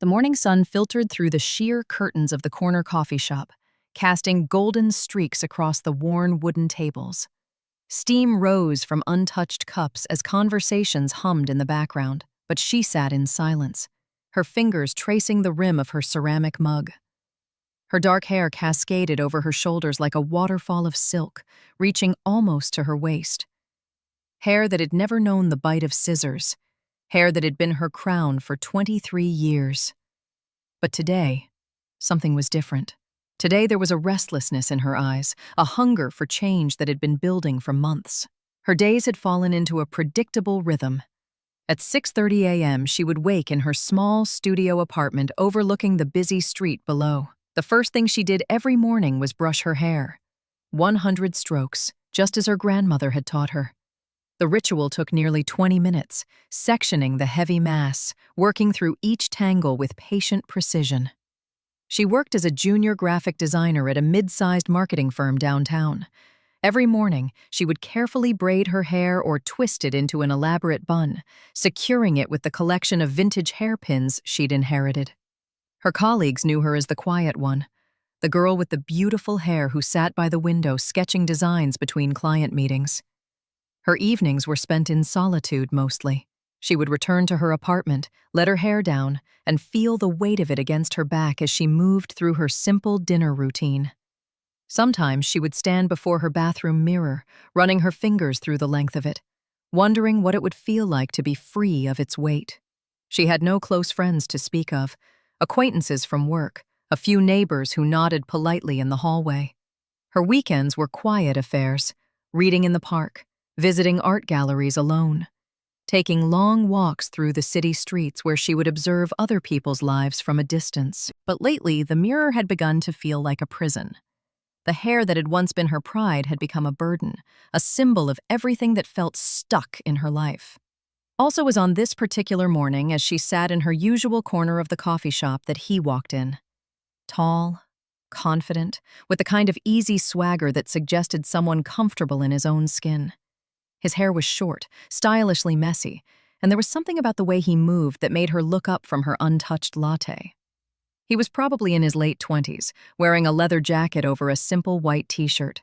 The morning sun filtered through the sheer curtains of the corner coffee shop, casting golden streaks across the worn wooden tables. Steam rose from untouched cups as conversations hummed in the background, but she sat in silence, her fingers tracing the rim of her ceramic mug. Her dark hair cascaded over her shoulders like a waterfall of silk, reaching almost to her waist. Hair that had never known the bite of scissors, hair that had been her crown for 23 years. But today, something was different. Today there was a restlessness in her eyes, a hunger for change that had been building for months. Her days had fallen into a predictable rhythm. At 6:30 a.m., she would wake in her small studio apartment overlooking the busy street below. The first thing she did every morning was brush her hair. 100 strokes, just as her grandmother had taught her. The ritual took nearly 20 minutes, sectioning the heavy mass, working through each tangle with patient precision. She worked as a junior graphic designer at a mid-sized marketing firm downtown. Every morning, she would carefully braid her hair or twist it into an elaborate bun, securing it with the collection of vintage hairpins she'd inherited. Her colleagues knew her as the quiet one, the girl with the beautiful hair who sat by the window sketching designs between client meetings. Her evenings were spent in solitude mostly. She would return to her apartment, let her hair down, and feel the weight of it against her back as she moved through her simple dinner routine. Sometimes she would stand before her bathroom mirror, running her fingers through the length of it, wondering what it would feel like to be free of its weight. She had no close friends to speak of, acquaintances from work, a few neighbors who nodded politely in the hallway. Her weekends were quiet affairs, reading in the park, visiting art galleries alone, taking long walks through the city streets where she would observe other people's lives from a distance. But lately, the mirror had begun to feel like a prison. The hair that had once been her pride had become a burden, a symbol of everything that felt stuck in her life. Also, was on this particular morning as she sat in her usual corner of the coffee shop that he walked in. Tall, confident, with the kind of easy swagger that suggested someone comfortable in his own skin. His hair was short, stylishly messy, and there was something about the way he moved that made her look up from her untouched latte. He was probably in his late 20s, wearing a leather jacket over a simple white t-shirt.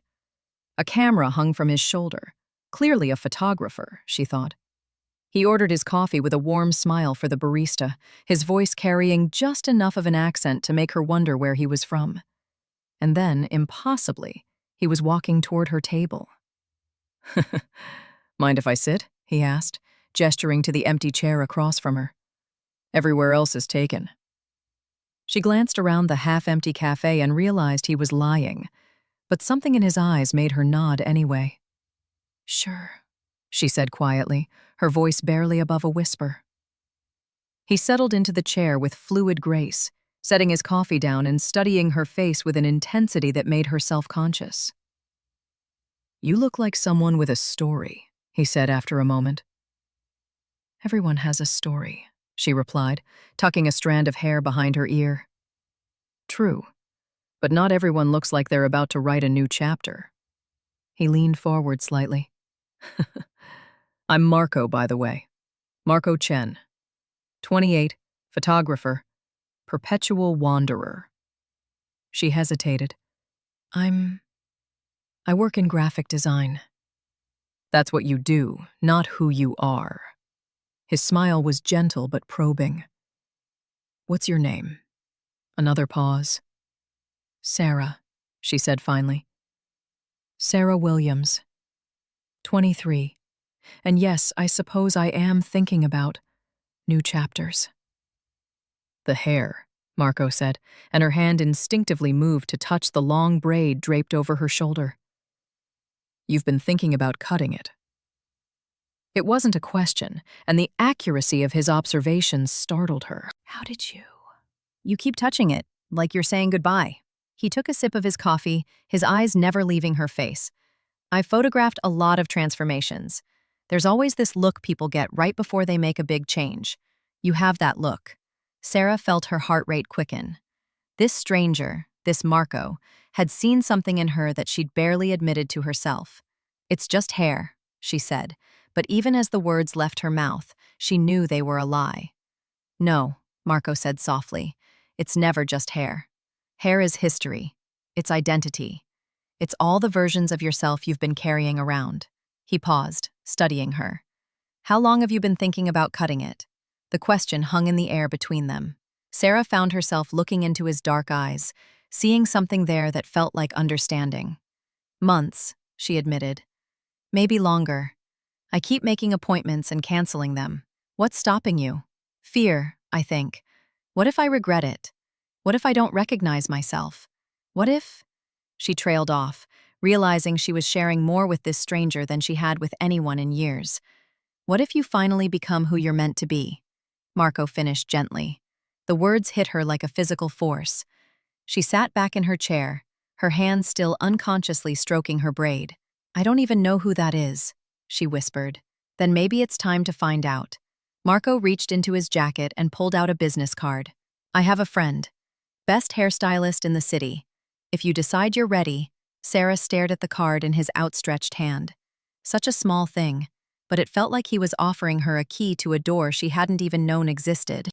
A camera hung from his shoulder. Clearly a photographer, she thought. He ordered his coffee with a warm smile for the barista, his voice carrying just enough of an accent to make her wonder where he was from. And then, impossibly, he was walking toward her table. "Mind if I sit?" he asked, gesturing to the empty chair across from her. "Everywhere else is taken." She glanced around the half-empty cafe and realized he was lying, but something in his eyes made her nod anyway. "Sure," she said quietly, her voice barely above a whisper. He settled into the chair with fluid grace, setting his coffee down and studying her face with an intensity that made her self-conscious. "You look like someone with a story," he said after a moment. "Everyone has a story," she replied, tucking a strand of hair behind her ear. "True, but not everyone looks like they're about to write a new chapter." He leaned forward slightly. "I'm Marco, by the way. Marco Chen. 28, photographer, perpetual wanderer." She hesitated. I work in graphic design." "That's what you do, not who you are." His smile was gentle but probing. "What's your name?" Another pause. "Sarah," she said finally. "Sarah Williams. 23. And yes, I suppose I am thinking about new chapters." "The hair," Marco said, and her hand instinctively moved to touch the long braid draped over her shoulder. "You've been thinking about cutting it." It wasn't a question, and the accuracy of his observations startled her. "How did you?" "You keep touching it, like you're saying goodbye." He took a sip of his coffee, his eyes never leaving her face. "I've photographed a lot of transformations. There's always this look people get right before they make a big change. You have that look." Sarah felt her heart rate quicken. This stranger, this Marco, had seen something in her that she'd barely admitted to herself. "It's just hair," she said, but even as the words left her mouth, she knew they were a lie. "No," Marco said softly. It's never just hair. Hair is history. It's identity. It's all the versions of yourself you've been carrying around. He paused, studying her. How long have you been thinking about cutting it? The question hung in the air between them. Sarah found herself looking into his dark eyes, seeing something there that felt like understanding. Months, she admitted. Maybe longer. I keep making appointments and canceling them. What's stopping you? Fear, I think. What if I regret it? What if I don't recognize myself? What if? She trailed off, realizing she was sharing more with this stranger than she had with anyone in years. What if you finally become who you're meant to be? Marco finished gently. The words hit her like a physical force. She sat back in her chair, her hand still unconsciously stroking her braid. I don't even know who that is, she whispered. Then maybe it's time to find out. Marco reached into his jacket and pulled out a business card. I have a friend. Best hairstylist in the city. If you decide you're ready. Sarah stared at the card in his outstretched hand. Such a small thing, but it felt like he was offering her a key to a door she hadn't even known existed.